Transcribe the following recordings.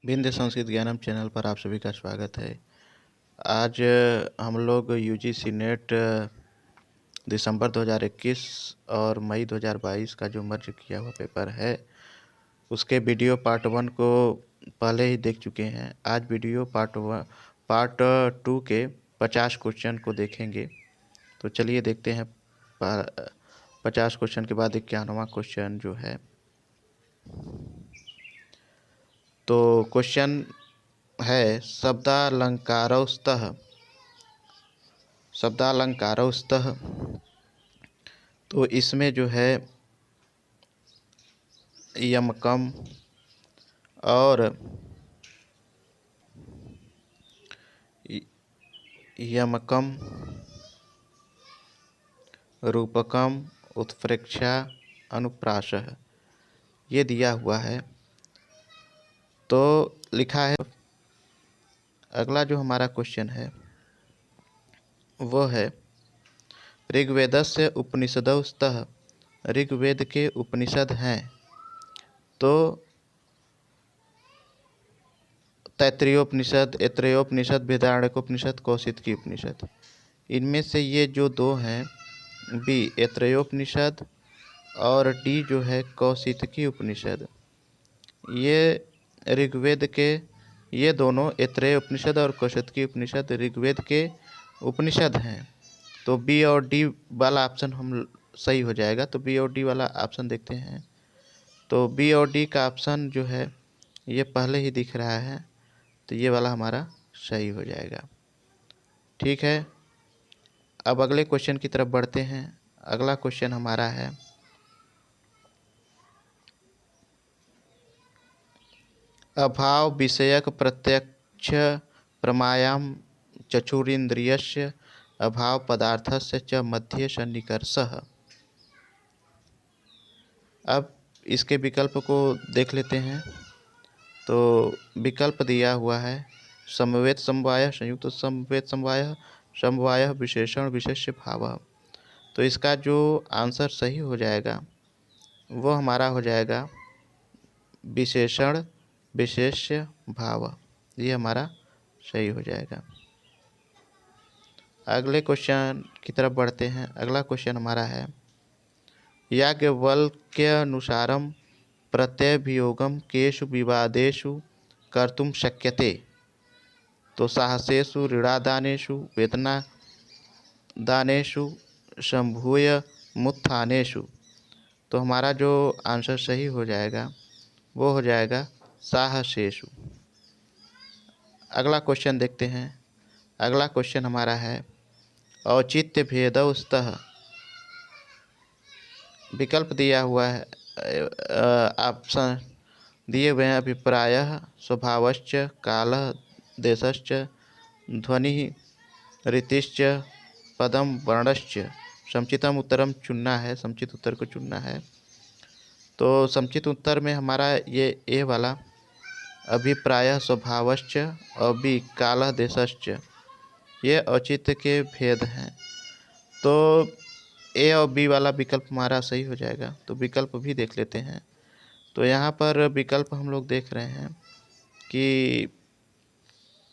विंध्य संस्कृत ज्ञानम चैनल पर आप सभी का स्वागत है। आज हम लोग यूजीसी नेट दिसंबर 2021 और मई 2022 का जो मर्ज किया हुआ पेपर है उसके वीडियो पार्ट 1 को पहले ही देख चुके हैं। आज वीडियो पार्ट 2 के 50 क्वेश्चन को देखेंगे। तो चलिए देखते हैं 50 क्वेश्चन के बाद 91वां क्वेश्चन जो है। तो क्वेश्चन है शब्दालंकारौस्तः। तो इसमें जो है यमकम और रूपकम उत्प्रेक्षा अनुप्रासः ये दिया हुआ है। तो लिखा है, अगला जो हमारा क्वेश्चन है वो है ऋग्वेदस्य उपनिषदौ स्तः। ऋग्वेद के उपनिषद हैं तो तैत्तिरीयोपनिषद, ऐत्रेयोपनिषद, बृहदारण्यकोपनिषद, कौशितकी उपनिषद। इनमें से ये जो दो हैं, बी ऐत्रेयोपनिषद और डी जो है कौशितकी उपनिषद, ये ऋग्वेद के, ये दोनों ऐत्रेय उपनिषद और कौशितकी उपनिषद ऋग्वेद के उपनिषद हैं। तो बी और डी वाला ऑप्शन हम सही हो जाएगा। तो बी और डी वाला ऑप्शन देखते हैं। तो बी और डी का ऑप्शन जो है ये पहले ही दिख रहा है, तो ये वाला हमारा सही हो जाएगा। ठीक है, अब अगले क्वेश्चन की तरफ बढ़ते हैं। अगला क्वेश्चन हमारा है अभाव विषयक प्रत्यक्ष प्रमायाम चक्षुरिन्द्रियस्य अभाव पदार्थस्य च मध्ये सन्निकर्षः। अब इसके विकल्प को देख लेते हैं। तो विकल्प दिया हुआ है समवेत समवाय, संयुक्त समवेत समवाय, समवाय विशेषण विशेष्य भाव। तो इसका जो आंसर सही हो जाएगा वो हमारा हो जाएगा विशेषण विशेष्य भाव। ये हमारा सही हो जाएगा। अगले क्वेश्चन की तरफ बढ़ते हैं। अगला क्वेश्चन हमारा है याज्ञवल्क्यानुसारं प्रत्ययवियोगम केषु विवादेषु कर्तुं शक्यते। तो साहसेषु, ऋणादानेषु, वेदनादानेषु, संभूय मुत्थानेषु। तो हमारा जो आंसर सही हो जाएगा वो हो जाएगा साहसेषु। अगला क्वेश्चन देखते हैं। अगला क्वेश्चन हमारा है औचित्य भेदौ स्तः। विकल्प दिया हुआ है, ऑप्शन दिए हुए हैं अभिप्रायः, स्वभावश्च, कालः, देशश्च, ध्वनिः, रीतिश्च, पदम, वर्णश्च। समुचितम उत्तरम चुनना है, समुचित उत्तर को चुनना है। तो समुचित उत्तर में हमारा ये ए वाला अभिप्रायः, स्वभावश्च और बी कालः, देशश्च, ये औचित्य के भेद हैं। तो ए और बी वाला विकल्प हमारा सही हो जाएगा। तो विकल्प भी देख लेते हैं। तो यहाँ पर विकल्प हम लोग देख रहे हैं कि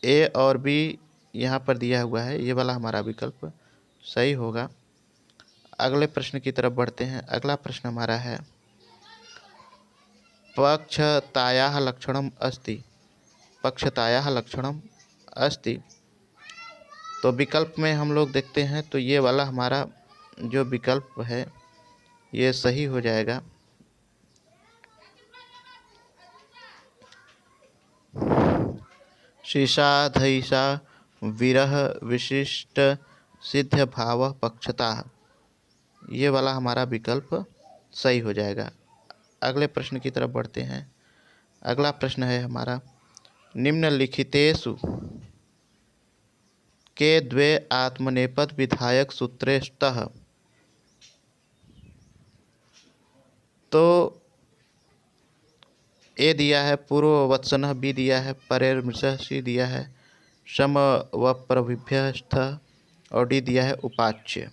ए और बी यहाँ पर दिया हुआ है, ये वाला हमारा विकल्प सही होगा। अगले प्रश्न की तरफ बढ़ते हैं। अगला प्रश्न हमारा है पक्षतायाः लक्षणम अस्ति। पक्षतायाः लक्षणम अस्ति। तो विकल्प में हम लोग देखते हैं तो ये वाला हमारा जो विकल्प है ये सही हो जाएगा। शीशाधैषा विरह विशिष्ट सिद्ध भाव पक्षता, ये वाला हमारा विकल्प सही हो जाएगा। अगले प्रश्न की तरफ बढ़ते हैं। अगला प्रश्न है हमारा निम्नलिखितेषु के द्वे आत्मनेपद विधायक सूत्रे स्तः। तो ए दिया है पूर्ववत्सनः, बी दिया है परेर्मृषः, सी दिया है सम व प्रभिभ्यस्थ और डी दिया है उपाच्य।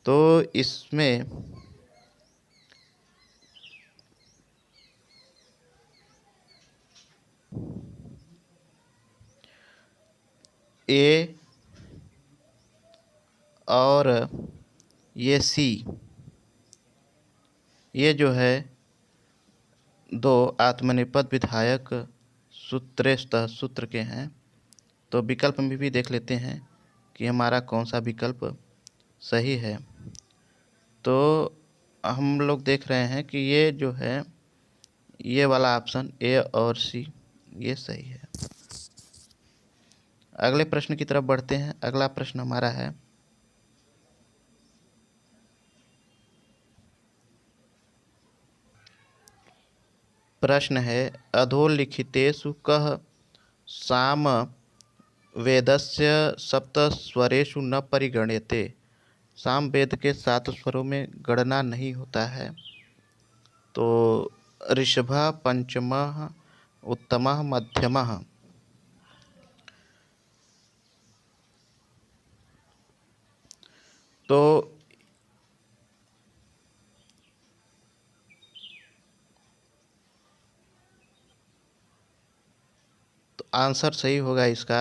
तो इसमें ए और ये सी, ये जो है दो आत्मनेपद विधायक सूत्रेष्ठ सूत्र के हैं। तो विकल्प में भी देख लेते हैं कि हमारा कौन सा विकल्प सही है। तो हम लोग देख रहे हैं कि ये जो है ये वाला ऑप्शन ए और सी ये सही है। अगले प्रश्न की तरफ बढ़ते हैं। अगला प्रश्न हमारा है अधोलिखितेषु कः साम वेदस्य सप्तस्वरेषु न परिगण्यते। साम वेद के 7 स्वरों में गणना नहीं होता है। तो ऋषभः, पंचमः, उत्तमः, मध्यमः। तो आंसर सही होगा इसका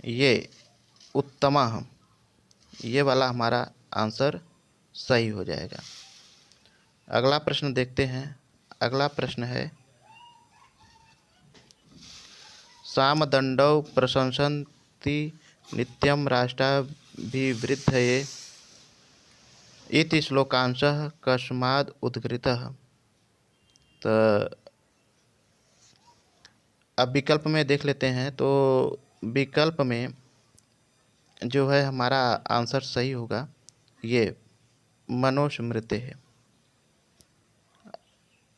ये उत्तमः, ये वाला हमारा आंसर सही हो जाएगा। अगला प्रश्न देखते हैं। अगला प्रश्न है सामदण्डौ प्रशंसन्ति नित्यं राष्ट्राभिवृद्धये इति श्लोकांशः कस्माद् उद्घृतः। तो अब विकल्प में देख लेते हैं। तो विकल्प में जो है हमारा आंसर सही होगा ये मनुस्मृति है।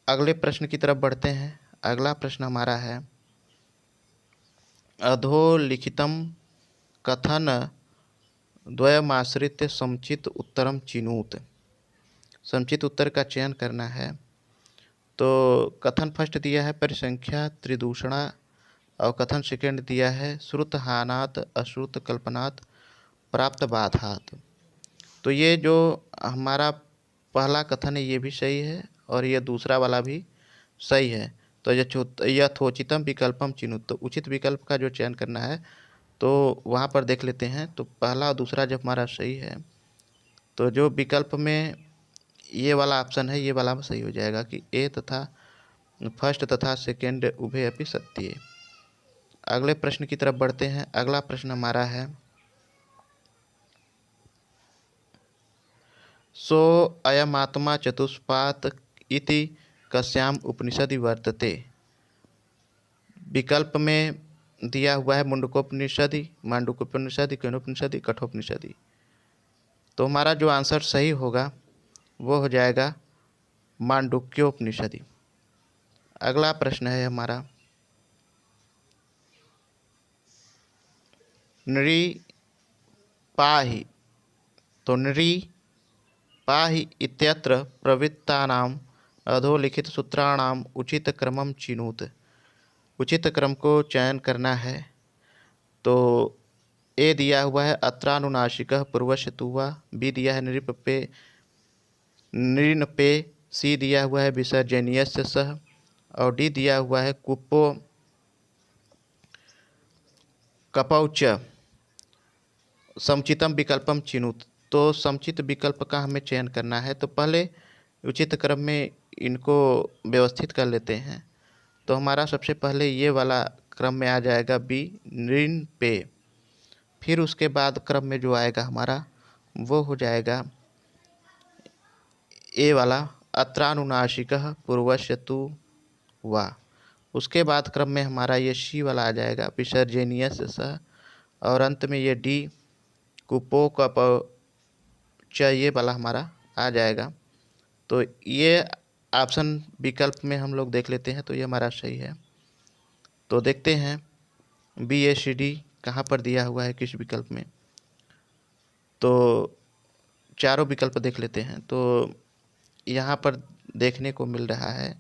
अगले प्रश्न की तरफ बढ़ते हैं। अगला प्रश्न हमारा है अधोलिखितं कथन द्वयमाश्रित्य समुचित उत्तरम चिनुत। समुचित उत्तर का चयन करना है। तो कथन फर्स्ट दिया है परिसंख्या त्रिदूषणा और कथन सेकंड दिया है श्रुत हानात अश्रुत कल्पनात् प्राप्त बाधात। तो ये जो हमारा पहला कथन है ये भी सही है और ये दूसरा वाला भी सही है। तो यथोचितम विकल्पम चिनुत, तो उचित विकल्प का जो चयन करना है तो वहाँ पर देख लेते हैं। तो पहला और दूसरा जब हमारा सही है तो जो विकल्प में ये वाला ऑप्शन है ये वाला सही हो जाएगा कि ए तथा फर्स्ट तथा सेकेंड उभय अपि सत्य। अगले प्रश्न की तरफ बढ़ते हैं। अगला प्रश्न हमारा है सो अयमात्मा चतुष्पाद इति कस्याम उपनिषदि वर्तते। विकल्प में दिया हुआ है मुंडकोपनिषदि, मांडूक्योपनिषदि, केनोपनिषदि, कठोपनिषदि। तो हमारा जो आंसर सही होगा वो हो जाएगा मांडूक्योपनिषदि। अगला प्रश्न है हमारा नृ पाहि। तो नृ पाहि इत्यत्र प्रवृत्तानाम अधोलिखित सूत्राणाम उचित क्रमम चिनुत। उचित क्रम को चयन करना है। तो ए दिया हुआ है अत्रानुनासिकः पूर्वस्य तुवा, बी दिया है नृपपे नृनपे, सी दिया हुआ है विसर्जनीयस्य सह और डी दिया हुआ है कुप्पो कपौच समुचितम विकल्पम चिनुत। तो समुचित विकल्प का हमें चयन करना है। तो पहले उचित क्रम में इनको व्यवस्थित कर लेते हैं। तो हमारा सबसे पहले ये वाला क्रम में आ जाएगा बी नृन पे। फिर उसके बाद क्रम में जो आएगा हमारा वो हो जाएगा ए वाला अत्रानुनासिकः पूर्वस्य तु वा। उसके बाद क्रम में हमारा ये सी वाला आ जाएगा विसर्जनीयस्य सह और अंत में ये डी कुपो कप ये वाला हमारा आ जाएगा। तो ये ऑप्शन विकल्प में हम लोग देख लेते हैं। तो ये हमारा सही है। तो देखते हैं बी ए सी डी कहाँ पर दिया हुआ है किस विकल्प में। तो चारों विकल्प देख लेते हैं। तो यहाँ पर देखने को मिल रहा है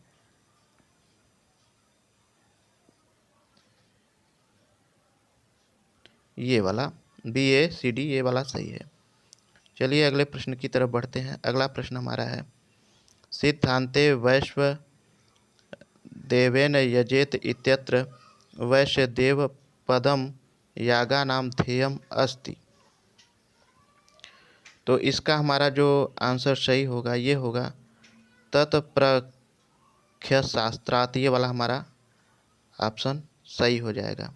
ये वाला बी ए सी डी ये वाला सही है। चलिए अगले प्रश्न की तरफ बढ़ते हैं। अगला प्रश्न हमारा है सिद्धांते वैश्व देवेन यजेत इत्यत्र वैश्य देव पदम यागानां ध्येयम् अस्ति। तो इसका हमारा जो आंसर सही होगा ये होगा तत्प्रख्य शास्त्रात्, ये वाला हमारा ऑप्शन सही हो जाएगा।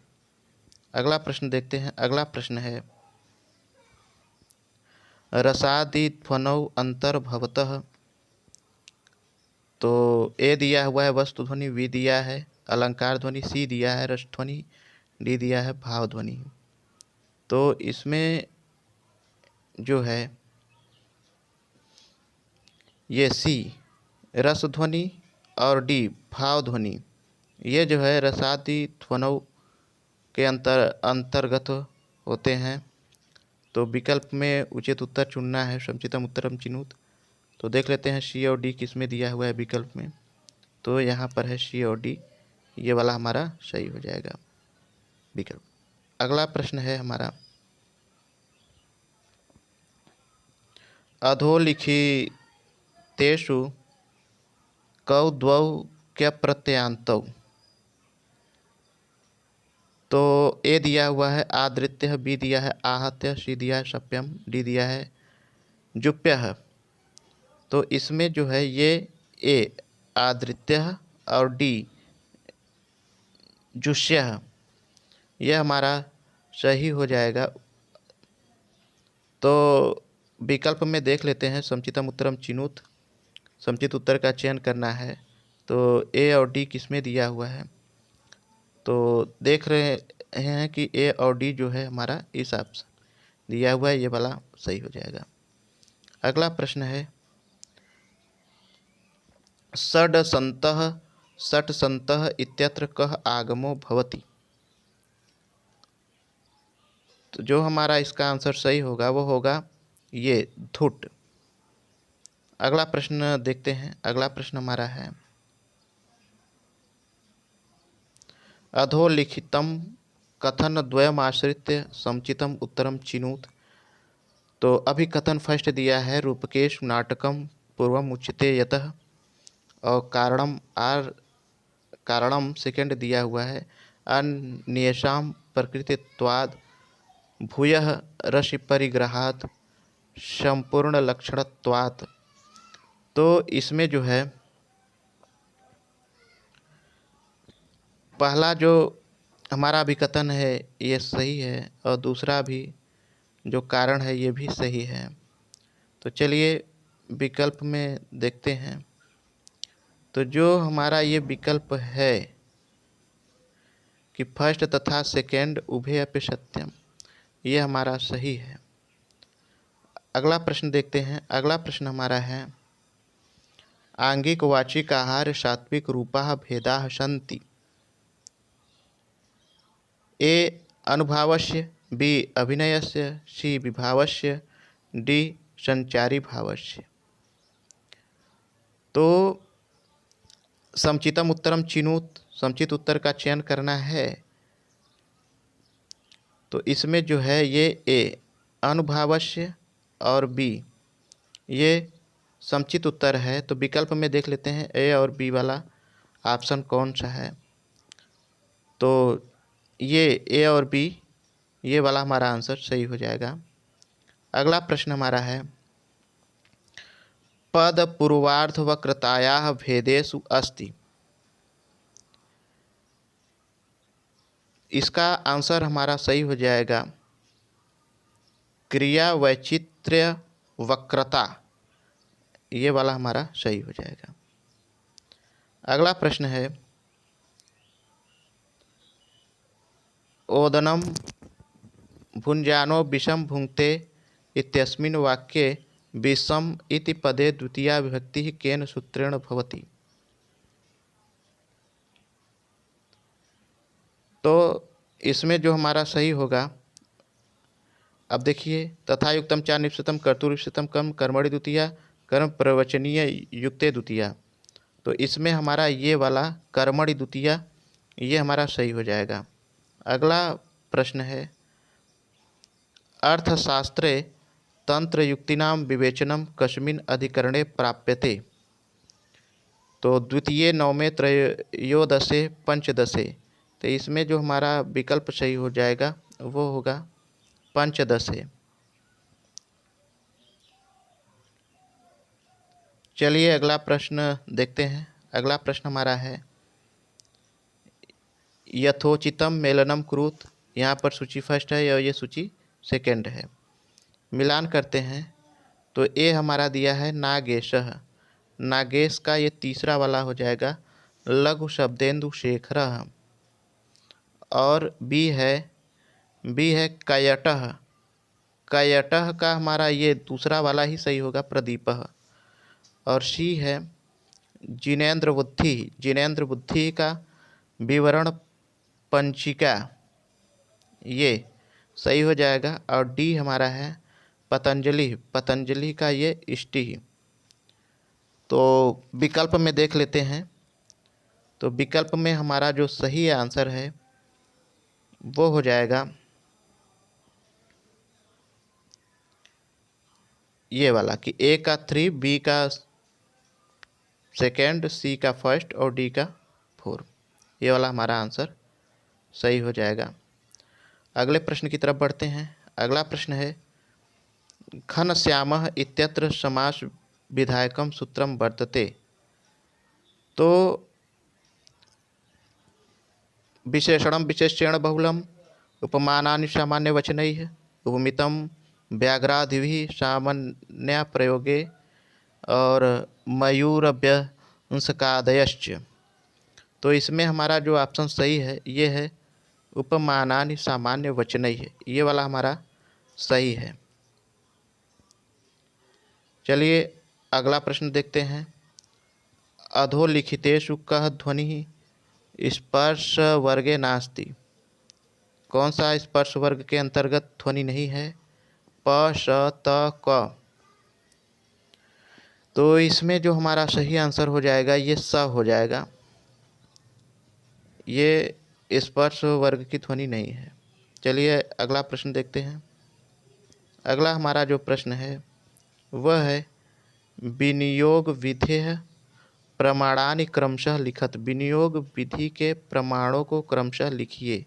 अगला प्रश्न देखते हैं। अगला प्रश्न है रसादि ध्वनौ अंतर्भवतः। तो ए दिया हुआ है वस्तु ध्वनि, बी दिया है अलंकार ध्वनि, सी दिया है रस ध्वनि, डी दिया है भाव ध्वनि। तो इसमें जो है ये सी रस ध्वनि और डी भाव ध्वनि, ये जो है रसादि ध्वनौ के अंतर्गत होते हैं। तो विकल्प में उचित उत्तर चुनना है, समुचितम उत्तरम चिनुत। तो देख लेते हैं सी और डी किस में दिया हुआ है विकल्प में। तो यहाँ पर है सी और डी, ये वाला हमारा सही हो जाएगा विकल्प। अगला प्रश्न है हमारा अधोलिखितेषु कौ द्वौ क्या प्रत्ययान्तौ। तो ए दिया हुआ है आदृत्य, बी दिया है आहत्य, सी दिया है सप्यम, डी दिया है जुप्य। तो इसमें जो है ये ए आदृत्य और डी जुष्य, यह हमारा सही हो जाएगा। तो विकल्प में देख लेते हैं समुचितम उत्तरम चिनुत, समुचित उत्तर का चयन करना है। तो ए और डी किस में दिया हुआ है, तो देख रहे हैं कि ए और डी जो है हमारा इस ऑप्शन दिया हुआ है, ये वाला सही हो जाएगा। अगला प्रश्न है षट् सन्तः इत्यत्र कः आगमो भवति। तो जो हमारा इसका आंसर सही होगा वो होगा ये धुट। अगला प्रश्न देखते हैं। अगला प्रश्न हमारा है अधोलिखितम कथन द्वयमाश्रित्य समुचितम उत्तरम चिनुत। तो अभी कथन फर्स्ट दिया है रूपकेश नाटकम पूर्वम उच्यते यतः, और कारणम सेकंड दिया हुआ है अन्येषां प्रकृतित्वाद् भूयः रसि परिग्रहात् संपूर्ण लक्षणत्वात्। तो इसमें जो है पहला जो हमारा अभिकथन है ये सही है, और दूसरा भी जो कारण है ये भी सही है। तो चलिए विकल्प में देखते हैं। तो जो हमारा ये विकल्प है कि फर्स्ट तथा सेकेंड उभय अपि सत्यम, ये हमारा सही है। अगला प्रश्न देखते हैं। अगला प्रश्न हमारा है आंगिक वाचिक आहार सात्विक रूपा भेदा सन्ति। ए अनुभावस्य, बी अभिनयस्य, सी विभावस्य, डी संचारी भावस्य। तो समुचितम उत्तरम चिनुत, समुचित उत्तर का चयन करना है। तो इसमें जो है ये ए अनुभावस्य और बी ये समुचित उत्तर है। तो विकल्प में देख लेते हैं ए और बी वाला ऑप्शन कौन सा है। तो ये ए और बी ये वाला हमारा आंसर सही हो जाएगा। अगला प्रश्न हमारा है पद पूर्वार्ध वक्रतायाः भेदेषु अस्ति। इसका आंसर हमारा सही हो जाएगा क्रिया वैचित्र्य वक्रता, ये वाला हमारा सही हो जाएगा। अगला प्रश्न है ओदनम भुंजानो विषम भुंक्ते इत्यस्मिन् वाक्ये विषम इति पदे द्वितीया विभक्ति केन सूत्रेण भवति। तो इसमें जो हमारा सही होगा, अब देखिए तथा युक्तम चा निश्चितम कर्तुरिश्चितम कम कर्मणि द्वितीया कर्म प्रवचनीय युक्ते द्वितीया। तो इसमें हमारा ये वाला कर्मणि द्वितीया ये हमारा सही हो जाएगा। अगला प्रश्न है अर्थशास्त्रे तंत्र युक्तिनां विवेचनम कस्मिन् अधिकरणे प्राप्यते। तो द्वितीय नवमे त्रयोदशे पंचदशे। तो इसमें जो हमारा विकल्प सही हो जाएगा वो होगा पंचदशे। चलिए अगला प्रश्न देखते हैं। अगला प्रश्न हमारा है यथोचितम मेलनम कुरुत। यहाँ पर सूची फर्स्ट है और ये सूची सेकंड है। मिलान करते हैं तो ए हमारा दिया है नागेशः। नागेश का ये तीसरा वाला हो जाएगा लघु शब्देन्दु शेखरः। और बी है कयटः। कयटः का हमारा ये दूसरा वाला ही सही होगा प्रदीपः। और सी है जिनेन्द्र बुद्धि। जिनेन्द्र बुद्धि का विवरण पंचिका, ये सही हो जाएगा। और डी हमारा है पतंजलि। पतंजलि का ये इष्टि। तो विकल्प में देख लेते हैं। तो विकल्प में हमारा जो सही आंसर है वो हो जाएगा ये वाला कि ए का 3, बी का सेकेंड, सी का फर्स्ट और डी का 4। ये वाला हमारा आंसर सही हो जाएगा। अगले प्रश्न की तरफ बढ़ते हैं। अगला प्रश्न है घनश्यामः इत्यत्र समास विधायकम सूत्रम वर्तते। तो विशेषणम विशेषण बहुलम उपमानानि सामान्यवचनैः उपमितम व्याघ्रादिभिः सामान्य प्रयोगे और मयूरव्यंसकादयश्च। तो इसमें हमारा जो ऑप्शन सही है ये है उपमानानि सामान्य वचनैः। ये वाला हमारा सही है। चलिए अगला प्रश्न देखते हैं। अधोलिखितेषु कः ध्वनिः स्पर्श वर्गे नास्ति। कौन सा स्पर्श वर्ग के अंतर्गत ध्वनि नहीं है? प, श, त, क। तो इसमें जो हमारा सही आंसर हो जाएगा ये स हो जाएगा। ये स्पर्श वर्ग की ध्वनि नहीं है। चलिए अगला प्रश्न देखते हैं। अगला हमारा जो प्रश्न है वह है विनियोग विधेय प्रमाणानि क्रमशः लिखत। विनियोग विधि के प्रमाणों को क्रमशः लिखिए।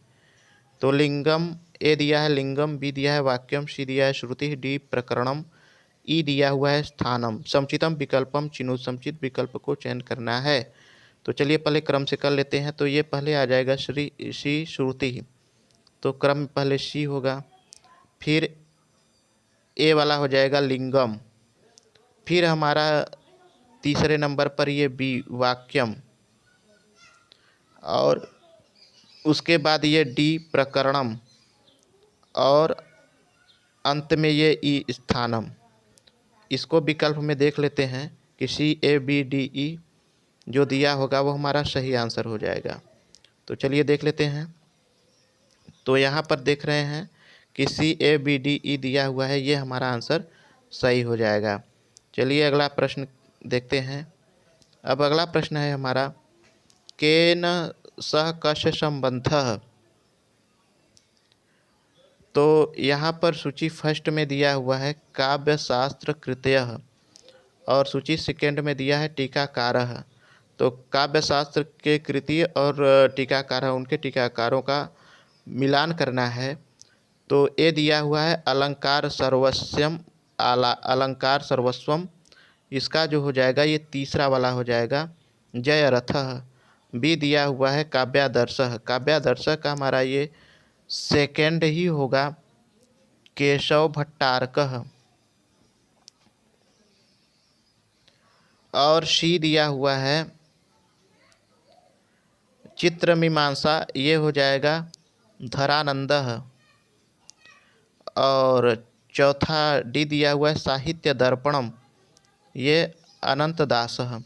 तो लिंगम ए दिया है लिंगम, बी दिया है वाक्यम, सी दिया है श्रुति, डी प्रकरणम, ई दिया हुआ है स्थानम। समुचितम विकल्पम चिन्हु। समुचित विकल्प को चयन करना है। तो चलिए पहले क्रम से कर लेते हैं। तो ये पहले आ जाएगा सी श्रुति। तो क्रम पहले सी होगा, फिर ए वाला हो जाएगा लिंगम, फिर हमारा तीसरे नंबर पर ये बी वाक्यम, और उसके बाद ये डी प्रकरणम, और अंत में ये ई स्थानम। इसको विकल्प में देख लेते हैं कि सी ए बी डी ई जो दिया होगा वो हमारा सही आंसर हो जाएगा। तो चलिए देख लेते हैं। तो यहाँ पर देख रहे हैं कि सी ए बी डी ई दिया हुआ है, ये हमारा आंसर सही हो जाएगा। चलिए अगला प्रश्न देखते हैं। अब अगला प्रश्न है हमारा केन सह कस्य संबंधः। तो यहाँ पर सूची फर्स्ट में दिया हुआ है काव्य शास्त्र कृतयः और सूची सेकेंड में दिया है टीकाकारः। तो काव्य शास्त्र के कृति और टीकाकार उनके टीकाकारों का मिलान करना है। तो ए दिया हुआ है अलंकार सर्वस्वम अलंकार सर्वस्वम। इसका जो हो जाएगा ये तीसरा वाला हो जाएगा जय रथः। बी दिया हुआ है काव्यादर्शः। काव्यादर्शः का हमारा ये सेकेंड ही होगा केशव भट्टारकः। और सी दिया हुआ है चित्रमीमांसा, ये हो जाएगा धरानंदः। और चौथा डी दिया हुआ है साहित्य दर्पणम, ये अनंतदासः।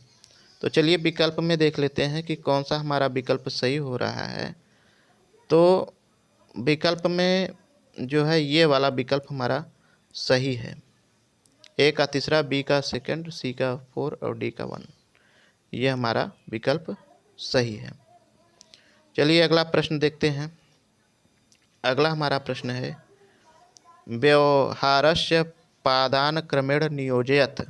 तो चलिए विकल्प में देख लेते हैं कि कौन सा हमारा विकल्प सही हो रहा है। तो विकल्प में जो है ये वाला विकल्प हमारा सही है। ए का तीसरा, बी का सेकंड, सी का 4 और डी का 1। ये हमारा विकल्प सही है। चलिए अगला प्रश्न देखते हैं। अगला हमारा प्रश्न है व्यवहारस्य पादान क्रमेण नियोजयत।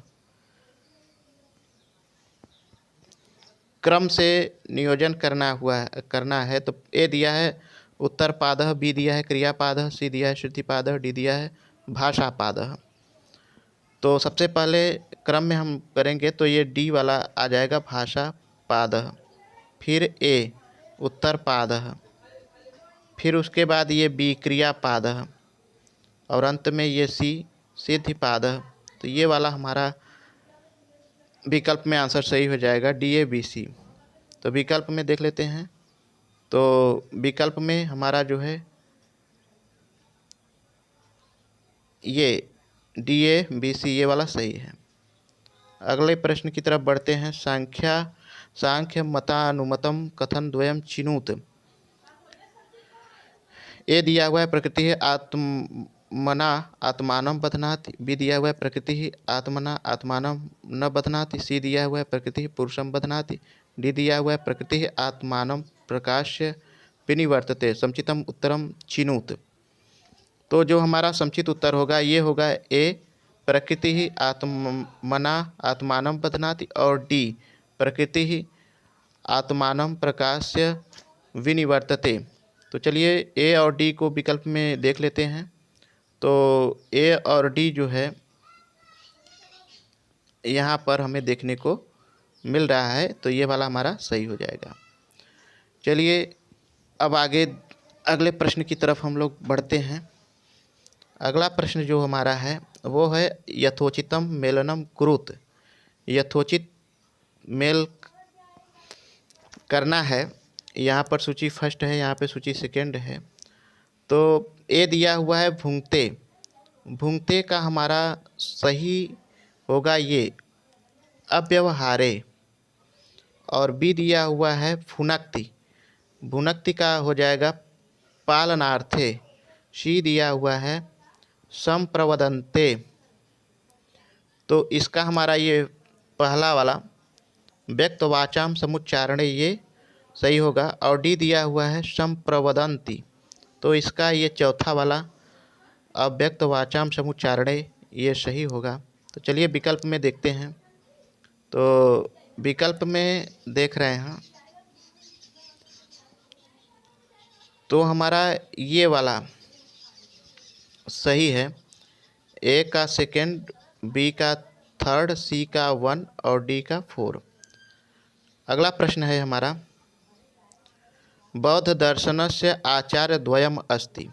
क्रम से नियोजन करना है। तो ए दिया है उत्तरपादः, बी दिया है क्रियापादः, सी दिया है श्रुतिपादः, डी दिया है भाषापादः। तो सबसे पहले क्रम में हम करेंगे तो ये डी वाला आ जाएगा भाषापादः, फिर ए उत्तरपादः, फिर उसके बाद ये बी क्रियापादः और अंत में ये सी सिद्धिपादः। तो ये वाला हमारा विकल्प में आंसर सही हो जाएगा, डी ए बी सी। तो विकल्प में देख लेते हैं, तो विकल्प में हमारा जो है ये डी ए बी सी ये वाला सही है। अगले प्रश्न की तरफ बढ़ते हैं। सांख्य मतानुमतम कथन द्वयम चिनुत। ए दिया हुआ है प्रकृति है आत्मना आत्मानं बध्नाति, बी दिया हुआ है प्रकृति ही आत्मना आत्मानं न बध्नाति, सी दिया हुआ है प्रकृति पुरुषं बध्नाति, डी दिया हुआ है प्रकृति आत्मानं प्रकाश्य विनिवर्तते, समुचितम उत्तरम चिनुत। तो जो हमारा समुचित उत्तर होगा ये होगा ए प्रकृति ही आत्मना आत्मानं बध्नाति और डी प्रकृति ही आत्मानं प्रकाश्य विनिवर्तते। तो चलिए ए और डी को विकल्प में देख लेते हैं। तो ए और डी जो है यहाँ पर हमें देखने को मिल रहा है, तो ये वाला हमारा सही हो जाएगा। चलिए अब आगे अगले प्रश्न की तरफ हम लोग बढ़ते हैं। अगला प्रश्न जो हमारा है वो है यथोचितम मेलनम कुरुत। यथोचित मेल करना है। यहाँ पर सूची फर्स्ट है, यहाँ पे सूची सेकंड है। तो ए दिया हुआ है भूंगते, भूंगते का हमारा सही होगा ये अव्यवहारे, और बी दिया हुआ है भुनक्ति, भुनक्ति का हो जाएगा पालनार्थे, सी दिया हुआ है संप्रवदन्ते। तो इसका हमारा ये पहला वाला व्यक्तवाचाम समुच्चारणे ये सही होगा, और डी दिया हुआ है संप्रवदन्ति, तो इसका ये चौथा वाला अव्यक्तवाचाम समुच्चारणे ये सही होगा। तो चलिए विकल्प में देखते हैं। तो विकल्प में देख रहे हैं तो हमारा ये वाला सही है, ए का सेकंड, बी का थर्ड, सी का 1 और डी का 4। अगला प्रश्न है हमारा बौद्ध दर्शनस्य आचार्य द्वयम अस्ति।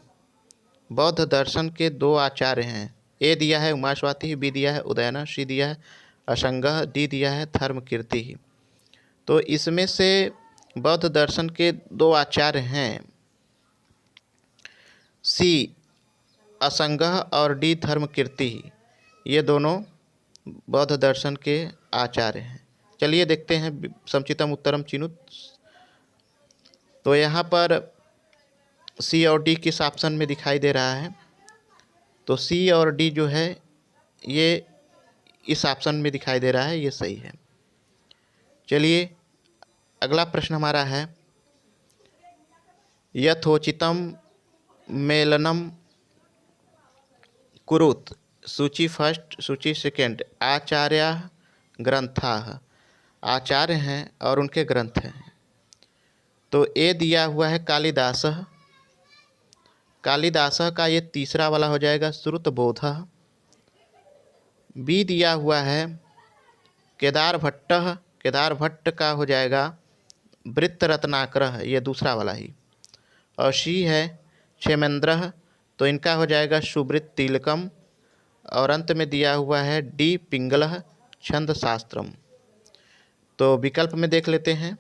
बौद्ध दर्शन के दो आचार्य हैं। ए दिया है उमास्वाति, बी दिया है उदयन, सी दिया है असंगः, डी दिया है धर्मकीर्ति। तो इसमें से बौद्ध दर्शन के दो आचार्य हैं, सी असंगः और डी धर्मकीर्ति, ये दोनों बौद्ध दर्शन के आचार्य हैं। चलिए देखते हैं समुचितम उत्तरम चिनुत। तो यहाँ पर सी और डी किस ऑप्शन में दिखाई दे रहा है, तो सी और डी जो है ये इस ऑप्शन में दिखाई दे रहा है, ये सही है। चलिए अगला प्रश्न हमारा है यथोचितम मेलनम कुरुत। सूची फर्स्ट, सूची सेकंड, आचार्य ग्रंथाः, आचार्य हैं और उनके ग्रंथ हैं। तो ए दिया हुआ है कालिदासः, कालिदासः का ये तीसरा वाला हो जाएगा श्रुतबोधः। बी दिया हुआ है केदार भट्टः, केदार भट्ट का हो जाएगा वृत्तरत्नाकरः, ये दूसरा वाला ही। और सी है क्षेमेंद्रः, तो इनका हो जाएगा सुवृत्त तिलकम। और अंत में दिया हुआ है डी पिंगलः छंद शास्त्रम। तो विकल्प में देख लेते हैं।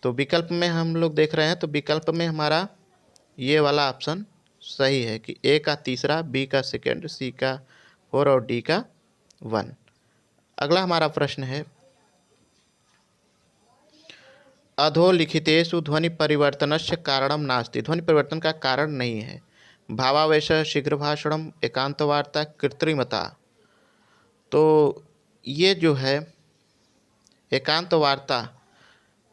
तो विकल्प में हम लोग देख रहे हैं, तो विकल्प में हमारा ये वाला ऑप्शन सही है कि ए का तीसरा, बी का सेकंड, सी का 4 और डी का 1। अगला हमारा प्रश्न है अधोलिखितेषु ध्वनि परिवर्तनस्य कारणम नास्ति। ध्वनि परिवर्तन का कारण नहीं है। भावावेश, शीघ्र भाषणम, एकांत वार्ता, कृत्रिमता। तो ये जो है एकांत वार्ता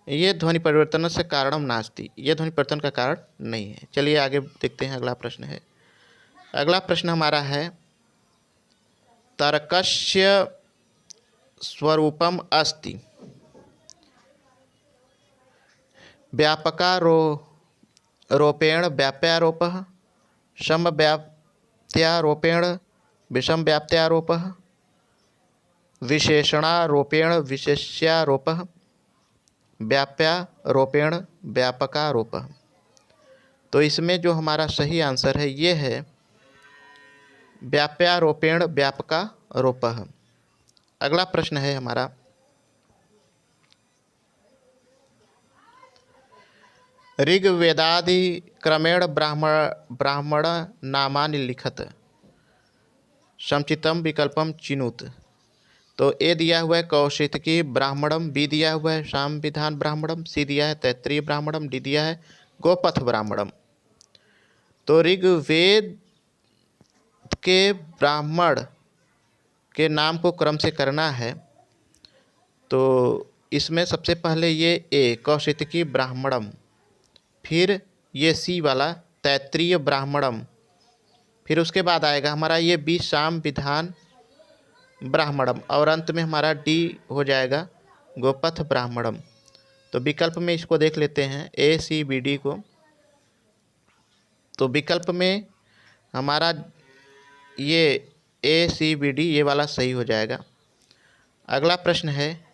ये ध्वनि परिवर्तन से कारणम नास्ति, ये ध्वनि परिवर्तन का कारण नहीं है। चलिए आगे देखते हैं। अगला प्रश्न है, अगला प्रश्न हमारा है तर्कस्य स्वरूपम अस्ति व्यापकारो रोपेण व्याप्यारोपः, समव्याप्त्यारोपेण विषमव्याप्त्यारोपः, विशेषणारोपेण विशेष्यारोपः, व्याप्यारोपेण व्यापकारोपः। तो इसमें जो हमारा सही आंसर है ये है व्याप्यारोपेण व्यापकारोपः। अगला प्रश्न है हमारा, ऋग्वेदादि क्रमेण ब्राह्मण नामानि लिखत, समुचितम विकल्पम चिनुत। तो ए दिया हुआ है कौशिकी ब्राह्मणम, बी दिया हुआ है साम विधान ब्राह्मणम, सी दिया है तैत्रीय ब्राह्मणम, डी दिया है गोपथ ब्राह्मणम। तो ऋग्वेद के ब्राह्मण के नाम को क्रम से करना है। तो इसमें सबसे पहले ये ए कौशिकी ब्राह्मणम, फिर ये सी वाला तैत्रीय ब्राह्मणम, फिर उसके बाद आएगा हमारा ये बी साम विधान ब्राह्मणम, और अंत में हमारा डी हो जाएगा गोपथ ब्राह्मणम। तो विकल्प में इसको देख लेते हैं ए सी बी डी को। तो विकल्प में हमारा ये ए सी बी डी ये वाला सही हो जाएगा। अगला प्रश्न है,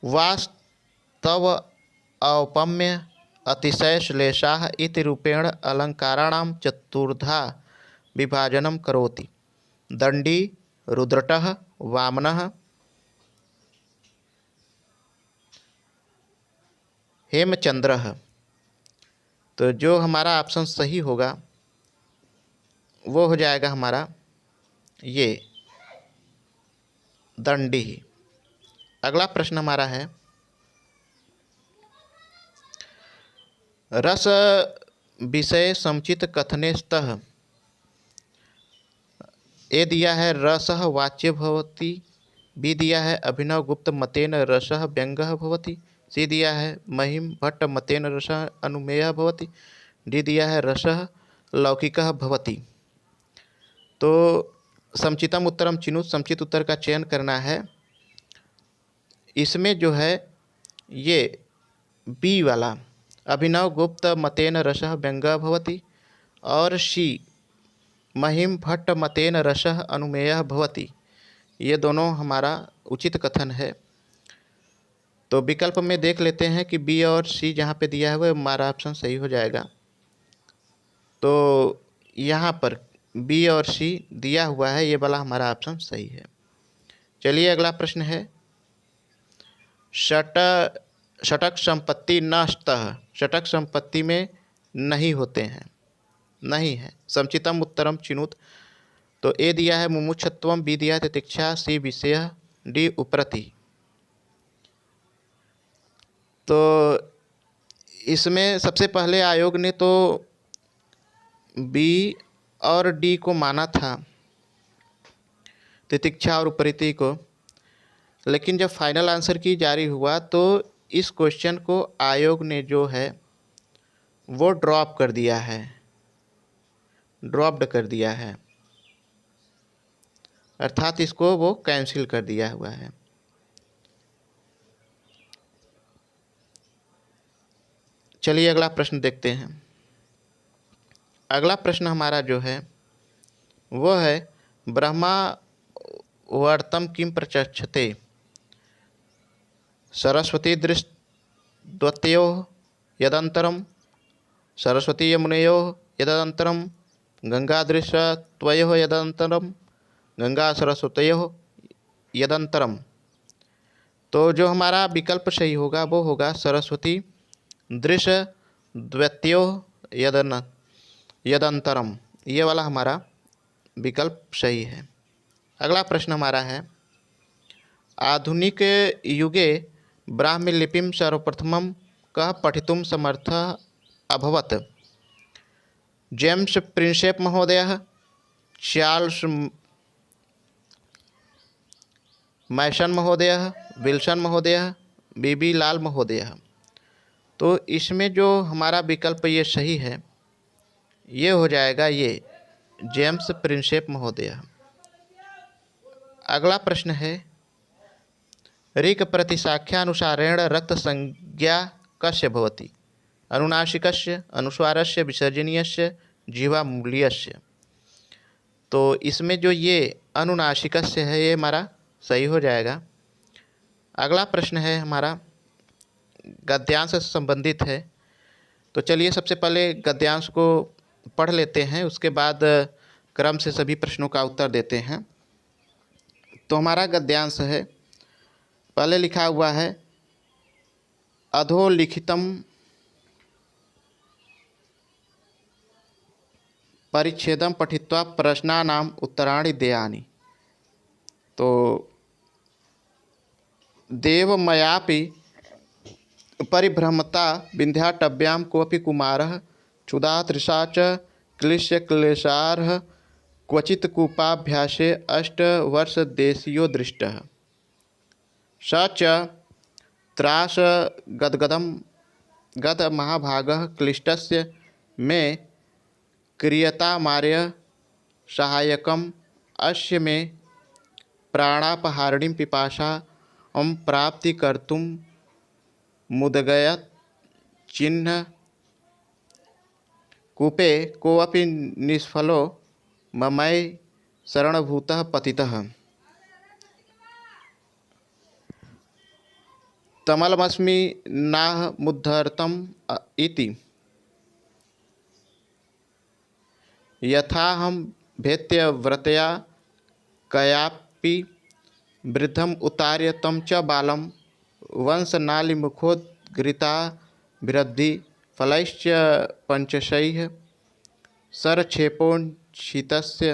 वास्तव औपम्य अतिशय श्लेषाः इति रूपेण अलङ्काराणां चतुर्धा विभाजनं करोति, दण्डी, रुद्रटः, वामनः, हेमचंद्रः। तो जो हमारा ऑप्शन सही होगा वो हो जाएगा हमारा ये दंडी। अगला प्रश्न हमारा है, रस विषय समुचित कथने स्तः। ए दिया है रसः वाच्य भवति, बी दिया है अभिनव गुप्त मतेन रसः व्यंगः भवति, सी दिया है महिम भट्ट मतेन रसः अनुमेयः भवति, डी दिया है रसः लौकिकः भवति। तो समुचितम उत्तरम चिनुत, समुचित उत्तर का चयन करना है। इसमें जो है ये बी वाला अभिनव गुप्त मतेन रसः व्यंगः भवति और सी महिम भट्ट मतेन रसः अनुमेयः भवति, ये दोनों हमारा उचित कथन है। तो विकल्प में देख लेते हैं कि बी और सी जहाँ पे दिया है वो हमारा ऑप्शन सही हो जाएगा। तो यहाँ पर बी और सी दिया हुआ है, ये वाला हमारा ऑप्शन सही है। चलिए अगला प्रश्न है, षटक संपत्ति न स्तः, षटक संपत्ति में नहीं होते हैं, नहीं है। समुचितम उत्तरम चिनुत। तो ए दिया है मुमुक्षत्वम, बी दिया है तितिक्षा, सी विषय, डी उपरति। तो इसमें सबसे पहले आयोग ने तो बी और डी को माना था, तितिक्षा और उपरति को, लेकिन जब फाइनल आंसर की जारी हुआ तो इस क्वेश्चन को आयोग ने जो है वो ड्रॉप कर दिया है, ड्रॉप्ड कर दिया है, अर्थात इसको वो कैंसिल कर दिया हुआ है। चलिए अगला प्रश्न देखते हैं। अगला प्रश्न हमारा जो है वो है, ब्रह्मा वर्तम किम प्रचक्षते, सरस्वती दृष्टद्वत्योः यदंतरम, सरस्वती यमुनयोः यदंतरम, गंगा दृष्टद्वयोः यदंतरम, गंगा सरस्वतयोः यदंतरम। तो जो हमारा विकल्प सही होगा वो होगा सरस्वती दृष्टद्वत्योः यदंतरम, ये वाला हमारा विकल्प सही है। अगला प्रश्न हमारा है, आधुनिक युगे ब्राह्मीलिपिं सर्वप्रथमं कः पठितुं समर्थः अभवत्, जेम्स प्रिंसेप महोदयः, चार्ल्स मैसन महोदयः, विल्सन महोदयः, बीबी लाल महोदयः। तो इसमें जो हमारा विकल्प ये सही है ये हो जाएगा ये जेम्स प्रिंसेप महोदय। अगला प्रश्न है, ऋक् प्रतिशाख्यानुसारेण रक्तसंज्ञा कस्य भवति? अनुनासिकस्य, अनुस्वारस्य, विसर्जनीयस्य, जीवामूलीयस्य। तो इसमें जो ये अनुनासिकस्य है ये हमारा सही हो जाएगा। अगला प्रश्न है हमारा गद्यांश से संबंधित है। तो चलिए सबसे पहले गद्यांश को पढ़ लेते हैं, उसके बाद क्रम से सभी प्रश्नों का उत्तर देते हैं। तो हमारा गद्यांश है, पहले लिखा हुआ है अधोलिखितम परिच्छेदम पठित्वा प्रश्नानाम उत्तराणि देयानि। तो देवमयापि परिभ्रमता विन्ध्याटव्यां कोऽपि कुमारः क्षुधा तृषा च क्लिश्य क्लेशार्ह क्वचित् कूपाभ्यासे 8 वर्षदेशीयो दृष्टः। स च त्रासगद्गदं गदमहाभागः क्लिष्टस्य मे क्रियतामार्य सहायकम् अस्य मे प्राणापहारिणीं पिपासा प्राप्ति कर्तुं मुदगयत् चिह्न कूपे कोऽपि निष्फलो ममै शरणभूतः पतितः। तमलमस्मि नाहमुद्धर्तम् इति यथाहं भेत्यव्रतया कयापि वृद्धम् उतार्य तं च बालं वंशनालीमुखोद्गृताभिरब्धि फलैश्च पंचशैः सरक्षेपोन्शितस्य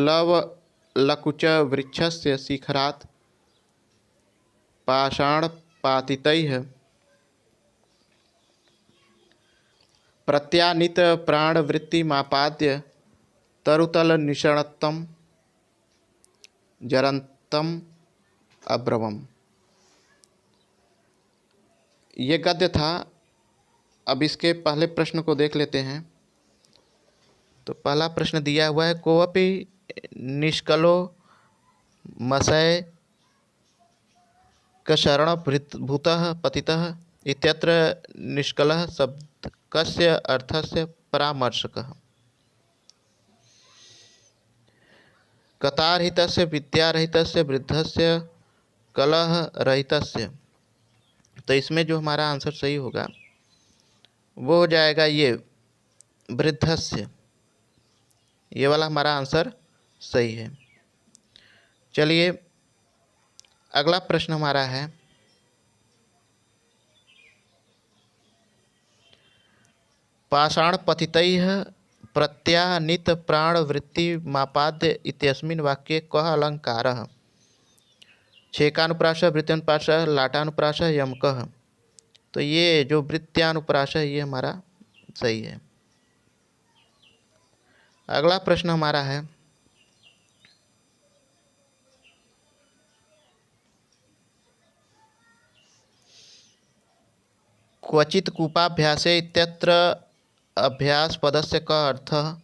लवलकुचवृक्षस्य शिखरात् पाषाणपातितैः प्रत्यानीतप्राणवृत्तिमापाद्य तरुतलनिषणत्तं जरन्तम् अब्रवम्। ये गद्य था। अब इसके पहले प्रश्न को देख लेते हैं। तो पहला प्रश्न दिया हुआ है कोऽपि निष्कलो मसय कशरणभूतः पतितः इत्यत्र निष्कलः शब्द कस्य अर्थस्य परामर्शकः? कतारहितस्य, विद्यारहितस्य, वृद्धस्य, कलहरहितस्य। तो इसमें जो हमारा आंसर सही होगा वो हो जाएगा ये वृद्धस्य। ये वाला हमारा आंसर सही है। चलिए अगला प्रश्न हमारा है पाषाणपतितैः प्रत्यानीतप्राणवृत्तिमापाद्य इत्यस्मिन् वाक्ये कः अलङ्कारः? छेकानुप्रासः, वृत्त्यानुप्रासः, लाटानुप्रासः, यमकः। तो ये जो वृत्त्यानुप्रास है ये हमारा सही है। अगला प्रश्न हमारा है क्वचित् कूपाभ्यासे इत्यत्र अभ्यास पदस्य का अर्थः?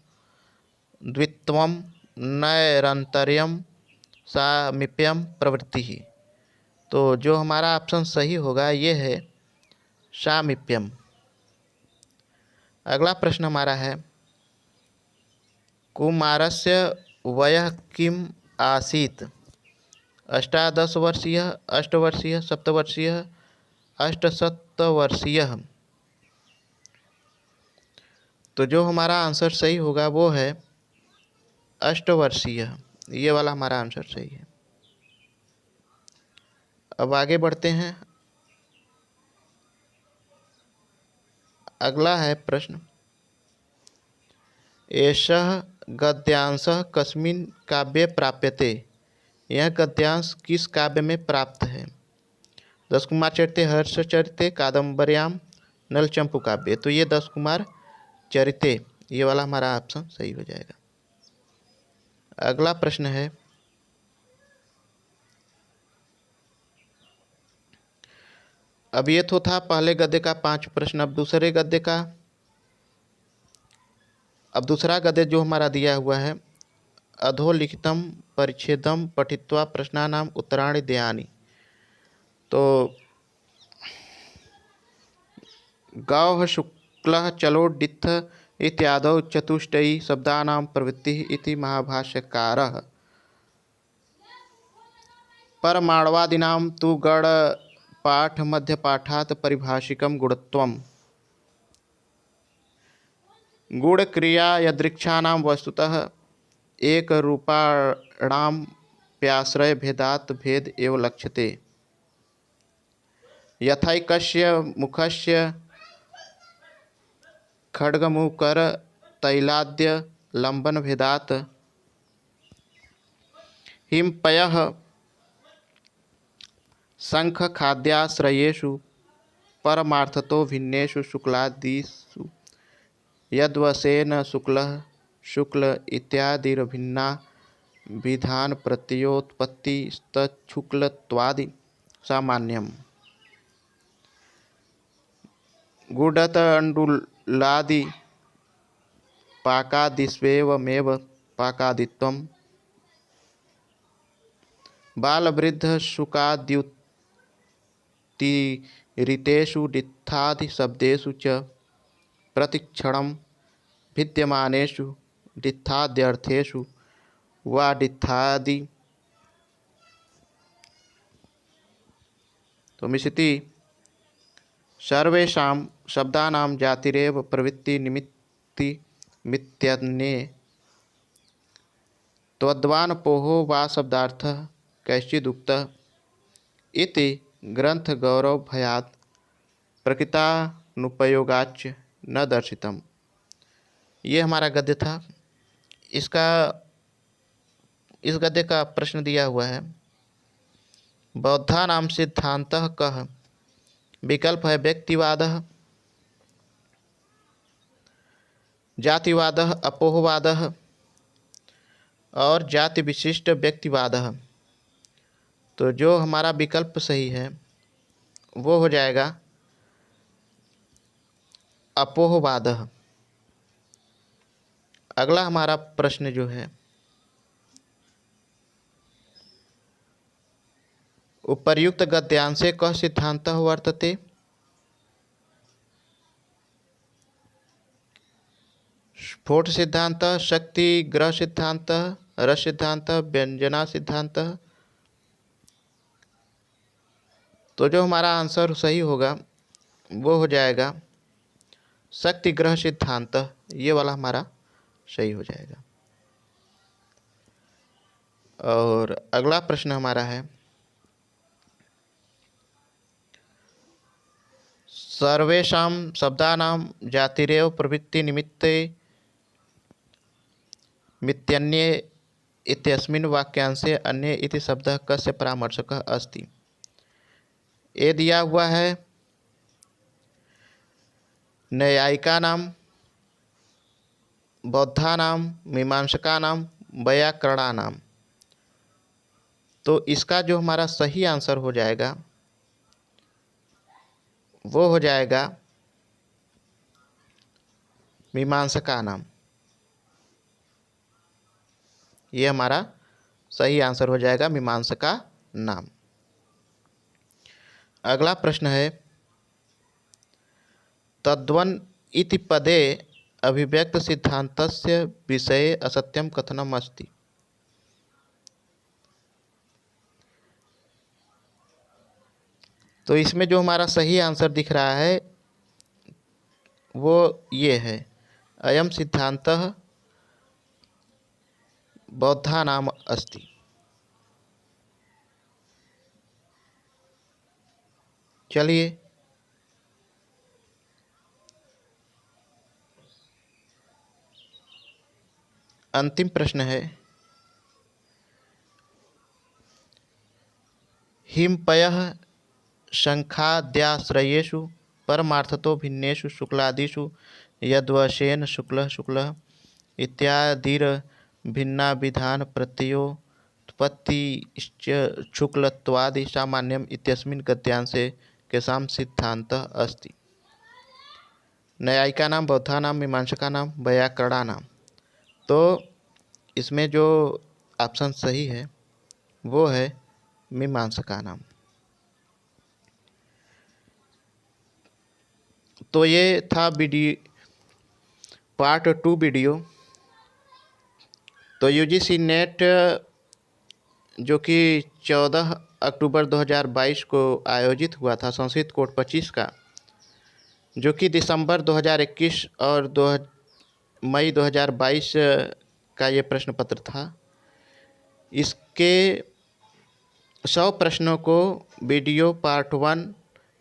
द्वित्वं, नैरन्तर्यं, सामीप्यं, प्रवृत्तिः। तो जो हमारा ऑप्शन सही होगा ये है सामीप्यम। अगला प्रश्न हमारा है कुमारस्य वयः किम आसीत्? 18 वर्षीयः, 8 वर्षीयः, 7 वर्षीयः, 8 वर्षीयः। तो जो हमारा आंसर सही होगा वो है 8 वर्षीयः। ये वाला हमारा आंसर सही है। अब आगे बढ़ते हैं। अगला है प्रश्न एषः गद्यांशः कस्मिन् काव्ये प्राप्यते? यह गद्यांश किस काव्य में प्राप्त है? दस कुमार चरिते, हर्ष चरिते, कादम्बर्याम, नलचंपू काव्य। तो ये 10 कुमार चरिते, ये वाला हमारा ऑप्शन सही हो जाएगा। अगला प्रश्न है अब ये तो था पहले गद्य का 5 प्रश्न। अब दूसरा गद्य जो हमारा दिया हुआ है अधोलिखितम परिच्छेदम पठित्वा प्रश्नानाम उत्तराणि देयानि। तो गौः शुक्लः चलो डित्थ इत्यादौ चतुष्टयी शब्दानां प्रवृत्तिः इति महाभाष्यकारः। परमाणवादीनां तु गणपाठमध्यपाठात् परिभाषिकं गुणत्वम्। गुणक्रिया यदृक्षाणां वस्तुतः एकरूपाणामप्याश्रयभेदात् भेद एव लक्ष्यते। यथैकस्य मुखस्य खड्गमुखरतैलाद्यलम्बनभेदात् हिमपयः शङ्खखाद्याश्रयेषु परमार्थतो भिन्नेषु शुक्लादिषु यद्वशेन शुक्लः शुक्ल इत्यादिभिन्ना विधान प्रत्ययोत्पत्तिस्तच्छुक्लत्वादि सामान्यम्। गुडतण्डुलादि पाकादिष्वेवमेव पाकादित्वम्। बालवृद्धशुकाद्युत्तिरितेषु डित्थादिशब्देषु च प्रतिक्षणं भिद्यमानेषु डित्थाद्यर्थेषु वा डित्थादि तो मिषति सर्वेषां शब्दानां जातिरेव प्रवृत्तिनिमित्तिमित्यन्ये त्वद्वानपोः वा शब्दार्थः कैश्चिदुक्तः इति ग्रंथगौरवभयात् प्रकृतानुपयोगाच्च न दर्शितम्। ये हमारा गद्य था। इस गद्य का प्रश्न दिया हुआ है, बौद्धानां सिद्धान्तः कः। विकल्प है व्यक्तिवादः, जातिवादः, अपोहवादः और जाति विशिष्ट व्यक्तिवादः। तो जो हमारा विकल्प सही है वो हो जाएगा अपोहवादः। अगला हमारा प्रश्न जो है, उपर्युक्त गद्यांशे कः सिद्धान्तः वर्तते। स्फोट सिद्धान्तः, शक्ति ग्रह सिद्धान्तः, रस सिद्धान्तः, व्यंजना सिद्धान्तः। तो जो हमारा आंसर सही होगा वो हो जाएगा शक्ति ग्रह सिद्धान्तः। ये वाला हमारा सही हो जाएगा। और अगला प्रश्न हमारा है, सर्वेषां शब्दानां जातिरेव प्रवृत्तिनिमित्ते मित्यन्ये इत्यस्मिन् वाक्यांशे अन्ये इति शब्दः कस्य परामर्शकः अस्ति। ये दिया हुआ है न्यायिकानां, बौद्धानां, मीमांसकानां, वैयाकरणानां। तो इसका जो हमारा सही आंसर हो जाएगा वो हो जाएगा मीमांसकानां। ये हमारा सही आंसर हो जाएगा मीमांसका नाम। अगला प्रश्न है, तद्वन इति पदे अभिव्यक्त सिद्धान्तस्य विषये असत्यं कथनम् अस्ति। तो इसमें जो हमारा सही आंसर दिख रहा है वो ये है, अयम सिद्धान्तः बौद्धानाम् अस्ति। चलिए अंतिम प्रश्न है, हिमपयः शङ्खाद्याश्रयेषु परमार्थतो भिन्नेषु शुक्लादिषु यद्वशेन शुक्लः शुक्लः इत्यादिर्भिन्ना विधान प्रत्ययोत्पत्तिश्च शुक्लत्वादि सामान्यम् इत्यस्मिन् गद्यांशे केषां सिद्धान्तः अस्ति। न्यायिकानां, बौद्धानां, मीमांसकानां, वैयाकरणानां। तो इसमें जो ऑप्शन सही है वो है मीमांसकानां। तो ये था पार्ट 2 वीडियो। तो यूजीसी नेट जो कि 14 अक्टूबर 2022 को आयोजित हुआ था, संस्कृत कोड 25 का, जो कि दिसंबर 2021 और मई 2022 का ये प्रश्न पत्र था। इसके 100 प्रश्नों को वीडियो पार्ट 1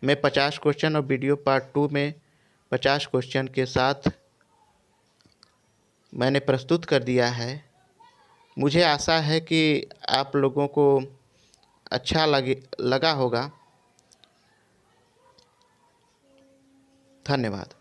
में 50 क्वेश्चन और वीडियो पार्ट 2 में 50 क्वेश्चन के साथ मैंने प्रस्तुत कर दिया है। मुझे आशा है कि आप लोगों को अच्छा लगा होगा। धन्यवाद।